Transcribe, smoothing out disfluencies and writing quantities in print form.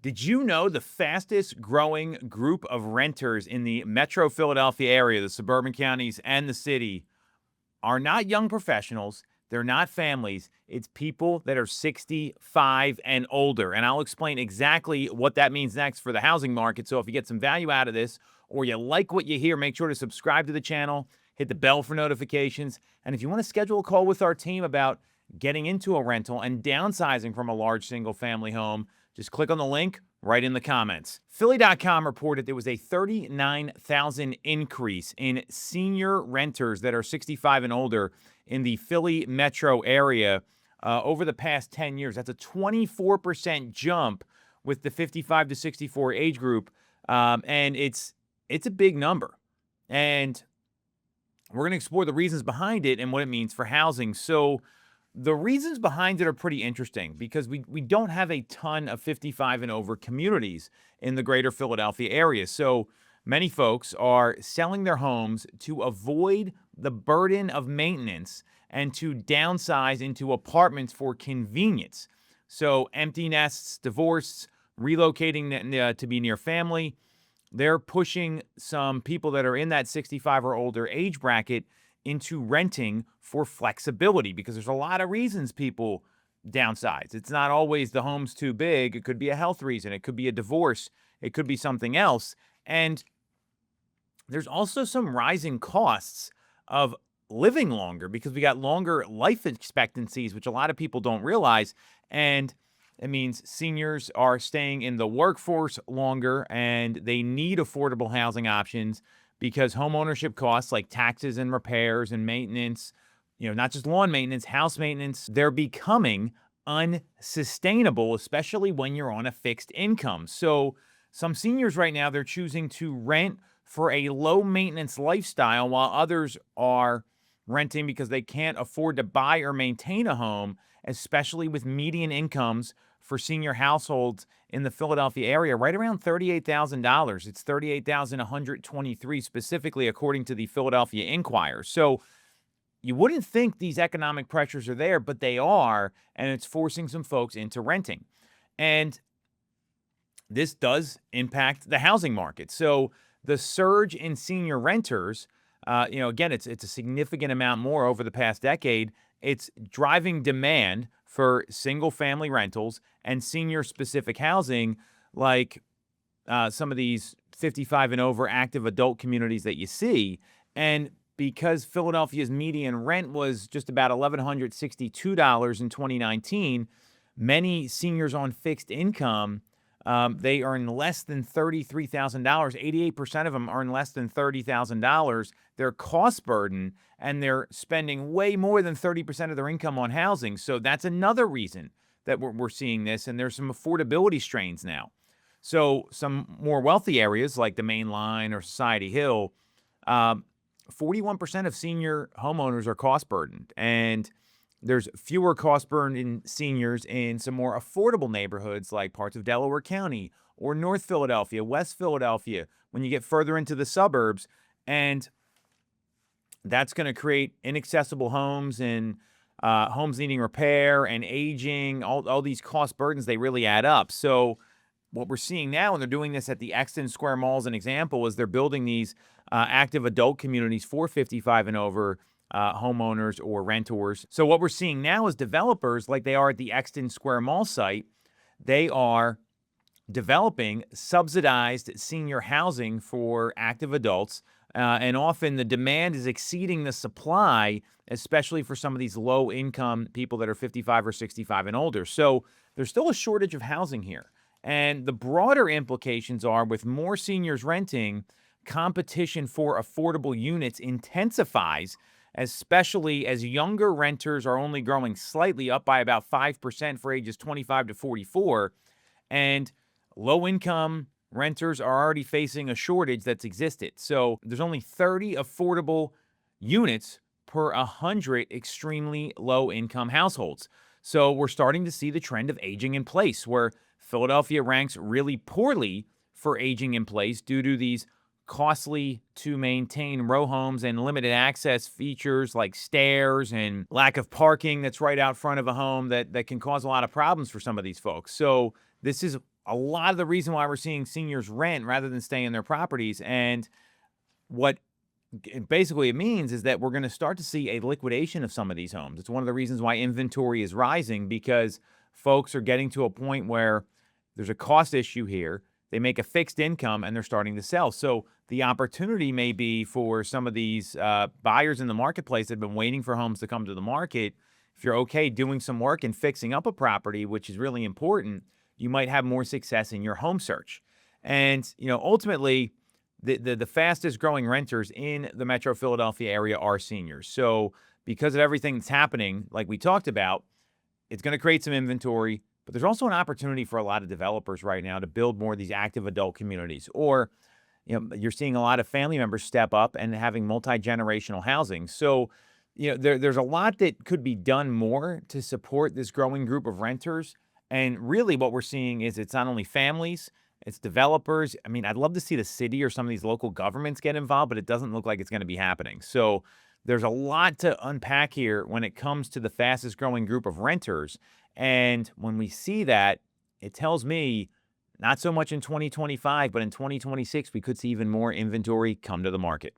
Did you know the fastest growing group of renters in the metro Philadelphia area, the suburban counties, and the city are not young professionals? They're not families. It's people that are 65 and older. And I'll explain exactly what that means next for the housing market. So if you get some value out of this or you like what you hear, make sure to subscribe to the channel, hit the bell for notifications. And if you want to schedule a call with our team about getting into a rental and downsizing from a large single family home, just click on the link right in the comments. Philly.com reported there was a 39,000 increase in senior renters that are 65 and older in the Philly metro area over the past 10 years. That's a 24% jump with the 55 to 64 age group, and it's a big number. And we're going to explore the reasons behind it and what it means for housing. So the reasons behind it are pretty interesting because we don't have a ton of 55 and over communities in the greater Philadelphia area. So many folks are selling their homes to avoid the burden of maintenance and to downsize into apartments for convenience. So empty nests, divorce, relocating to be near family. They're pushing some people that are in that 65 or older age bracket into renting for flexibility because there's a lot of reasons people downsize. It's not always the home's too big. It could be a health reason. It could be a divorce. It could be something else. And there's also some rising costs of living longer because we got longer life expectancies, which a lot of people don't realize. And it means seniors are staying in the workforce longer and they need affordable housing options because home ownership costs like taxes and repairs and maintenance, not just lawn maintenance, house maintenance, they're becoming unsustainable, especially when you're on a fixed income. So some seniors right now, they're choosing to rent for a low maintenance lifestyle while others are renting because they can't afford to buy or maintain a home, especially with median incomes for senior households in the Philadelphia area, right around $38,000. It's $38,123 specifically, according to the Philadelphia Inquirer. So you wouldn't think these economic pressures are there, but they are, and it's forcing some folks into renting. And this does impact the housing market. So the surge in senior renters, again, it's a significant amount more over the past decade. It's driving demand for single-family rentals and senior-specific housing, like some of these 55 and over active adult communities that you see. And because Philadelphia's median rent was just about $1,162 in 2019, many seniors on fixed income, they earn less than $33,000. 88% of them earn less than $30,000. They're cost burden, and they're spending way more than 30% of their income on housing. So that's another reason that we're seeing this, and there's some affordability strains now. So some more wealthy areas like the Main Line or Society Hill, 41% of senior homeowners are cost burdened, and there's fewer cost burdened seniors in some more affordable neighborhoods like parts of Delaware County or North Philadelphia, West Philadelphia, when you get further into the suburbs. And that's going to create inaccessible homes and homes needing repair and aging, all these cost burdens, they really add up. So what we're seeing now, and they're doing this at the Exton Square Mall as an example, is they're building these active adult communities for 55 and over homeowners or renters. So what we're seeing now is developers, like they are at the Exton Square Mall site, they are developing subsidized senior housing for active adults. And often the demand is exceeding the supply, especially for some of these low-income people that are 55 or 65 and older. So there's still a shortage of housing here. And the broader implications are, with more seniors renting, competition for affordable units intensifies, especially as younger renters are only growing slightly, up by about 5% for ages 25 to 44. And low-income renters are already facing a shortage that's existed. So there's only 30 affordable units per 100 extremely low-income households. So we're starting to see the trend of aging in place, where Philadelphia ranks really poorly for aging in place due to these costly to maintain row homes and limited access features like stairs and lack of parking that's right out front of a home that can cause a lot of problems for some of these folks. So this is a lot of the reason why we're seeing seniors rent rather than stay in their properties. And what basically it means is that we're going to start to see a liquidation of some of these homes. It's one of the reasons why inventory is rising, because folks are getting to a point where there's a cost issue here. They make a fixed income and they're starting to sell. So the opportunity may be for some of these buyers in the marketplace that have been waiting for homes to come to the market. If you're okay doing some work and fixing up a property, which is really important, you might have more success in your home search. And, ultimately, the fastest growing renters in the Metro Philadelphia area are seniors. So because of everything that's happening, like we talked about, it's going to create some inventory, but there's also an opportunity for a lot of developers right now to build more of these active adult communities. Or, you're seeing a lot of family members step up and having multi-generational housing. So, there's a lot that could be done more to support this growing group of renters. And really what we're seeing is it's not only families, it's developers. I mean, I'd love to see the city or some of these local governments get involved, but it doesn't look like it's going to be happening. So there's a lot to unpack here when it comes to the fastest growing group of renters. And when we see that, it tells me not so much in 2025, but in 2026, we could see even more inventory come to the market.